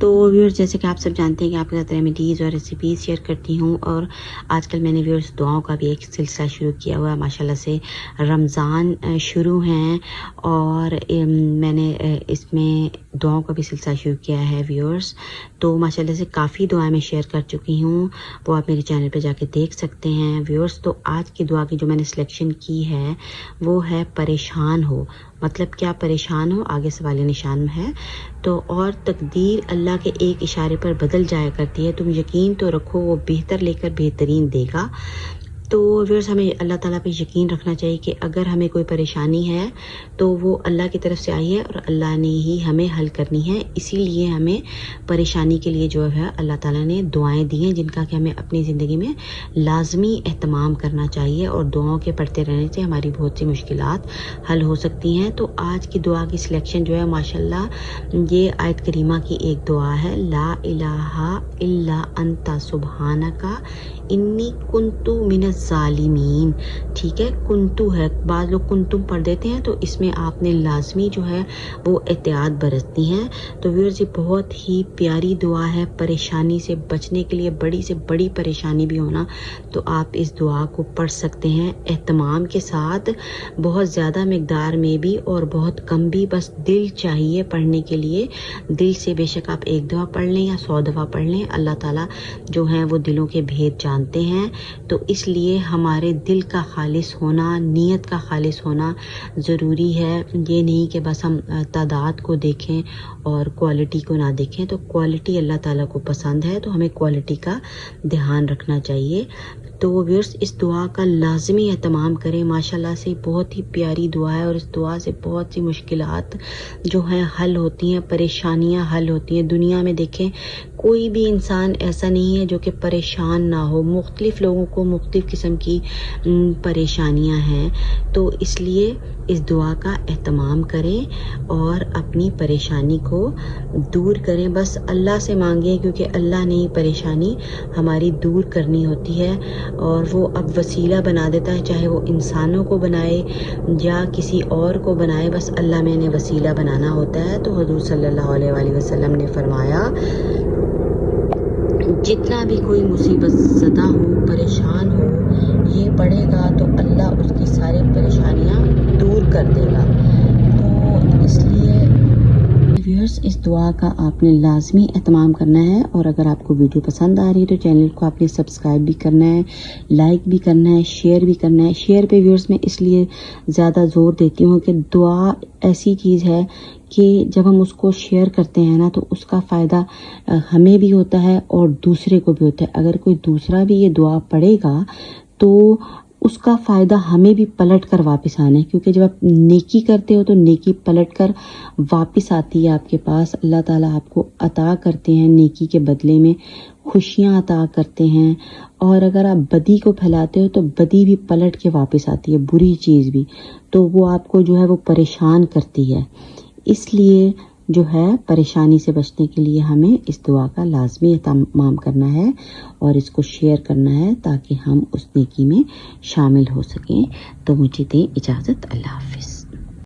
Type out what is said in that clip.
تو ویورز جیسے کہ آپ سب جانتے ہیں کہ آپ کے ساتھ ریمیڈیز اور ریسیپیز شیئر کرتی ہوں، اور آج کل میں نے ویورز دعاؤں کا بھی ایک سلسلہ شروع کیا ہوا ہے۔ ماشاءاللہ سے رمضان شروع ہیں اور میں نے اس میں دعاؤں کا بھی سلسلہ شروع کیا ہے ویورز۔ تو ماشاءاللہ سے کافی دعائیں میں شیئر کر چکی ہوں، وہ آپ میرے چینل پہ جا کے دیکھ سکتے ہیں ویورز۔ تو آج کی دعا کی جو میں نے سلیکشن کی ہے وہ ہے پریشان ہو، مطلب کیا پریشان ہو، آگے سوالیہ نشان ہے تو، اور تقدیر اللہ کے ایک اشارے پر بدل جایا کرتی ہے، تم یقین تو رکھو وہ بہتر لے کر بہترین دے گا۔ تو ویورز ہمیں اللہ تعالیٰ پہ یقین رکھنا چاہیے کہ اگر ہمیں کوئی پریشانی ہے تو وہ اللہ کی طرف سے آئی ہے اور اللہ نے ہی ہمیں حل کرنی ہے۔ اسی لیے ہمیں پریشانی کے لیے جو ہے اللہ تعالیٰ نے دعائیں دی ہیں جن کا کہ ہمیں اپنی زندگی میں لازمی اہتمام کرنا چاہیے، اور دعاؤں کے پڑھتے رہنے سے ہماری بہت سی مشکلات حل ہو سکتی ہیں۔ تو آج کی دعا کی سلیکشن جو ہے ماشاءاللہ یہ آیت کریمہ کی ایک دعا ہے، لا الہ الا انت سبحانک انی کنتو من الظالمین۔ ٹھیک ہے، کنتو ہے، بعض لوگ کنتم پڑھ دیتے ہیں، تو اس میں آپ نے لازمی جو ہے وہ احتیاط برتنی ہے۔ تو ویورز یہ بہت ہی پیاری دعا ہے پریشانی سے بچنے کے لیے، بڑی سے بڑی پریشانی بھی ہونا تو آپ اس دعا کو پڑھ سکتے ہیں اہتمام کے ساتھ، بہت زیادہ مقدار میں بھی اور بہت کم بھی، بس دل چاہیے پڑھنے کے لیے، دل سے بے شک آپ ایک دفعہ پڑھ لیں یا 100 دفعہ پڑھ لیں، اللہ تعالیٰ جو ہیں وہ دلوں کے بھید جانتے ہیں۔ تو اس لیے ہمارے دل کا خالص ہونا، نیت کا خالص ہونا ضروری ہے، یہ نہیں کہ بس ہم تعداد کو دیکھیں اور کوالٹی کو نہ دیکھیں۔ تو کوالٹی اللہ تعالیٰ کو پسند ہے، تو ہمیں کوالٹی کا دھیان رکھنا چاہیے۔ تو ویورز اس دعا کا لازمی اہتمام کریں، ماشاءاللہ سے بہت ہی پیاری دعا ہے، اور اس دعا سے بہت سی مشکلات جو ہیں حل ہوتی ہیں، پریشانیاں حل ہوتی ہیں۔ دنیا میں دیکھیں کوئی بھی انسان ایسا نہیں ہے جو کہ پریشان نہ ہو، مختلف لوگوں کو مختلف قسم کی پریشانیاں ہیں۔ تو اس لیے اس دعا کا اہتمام کریں اور اپنی پریشانی کو دور کریں، بس اللہ سے مانگیں، کیونکہ اللہ نے ہی پریشانی ہماری دور کرنی ہوتی ہے، اور وہ اب وسیلہ بنا دیتا ہے، چاہے وہ انسانوں کو بنائے یا کسی اور کو بنائے، بس اللہ میں نے وسیلہ بنانا ہوتا ہے۔ تو حضور صلی اللہ علیہ وآلہ وسلم نے فرمایا جتنا بھی کوئی مصیبت زدہ ہو، پریشان ہو، یہ پڑھے گا تو اللہ اس کی ساری پریشانیاں دور کر دے گا۔ تو اس لیے ویورز اس دعا کا آپ نے لازمی اہتمام کرنا ہے، اور اگر آپ کو ویڈیو پسند آ رہی ہے تو چینل کو آپ نے سبسکرائب بھی کرنا ہے، لائک بھی کرنا ہے، شیئر بھی کرنا ہے۔ شیئر پہ ویورز میں اس لیے زیادہ زور دیتی ہوں کہ دعا ایسی چیز ہے کہ جب ہم اس کو شیئر کرتے ہیں نا تو اس کا فائدہ ہمیں بھی ہوتا ہے اور دوسرے کو بھی ہوتا ہے۔ اگر کوئی دوسرا بھی یہ دعا پڑھے گا تو اس کا فائدہ ہمیں بھی پلٹ کر واپس آنا ہے، کیونکہ جب آپ نیکی کرتے ہو تو نیکی پلٹ کر واپس آتی ہے آپ کے پاس۔ اللہ تعالیٰ آپ کو عطا کرتے ہیں نیکی کے بدلے میں، خوشیاں عطا کرتے ہیں، اور اگر آپ بدی کو پھیلاتے ہو تو بدی بھی پلٹ کے واپس آتی ہے، بری چیز بھی، تو وہ آپ کو جو ہے وہ پریشان کرتی ہے۔ اس لیے جو ہے پریشانی سے بچنے کے لیے ہمیں اس دعا کا لازمی اہتمام کرنا ہے اور اس کو شیئر کرنا ہے تاکہ ہم اس نیکی میں شامل ہو سکیں۔ تو مجھے دیں اجازت، اللہ حافظ۔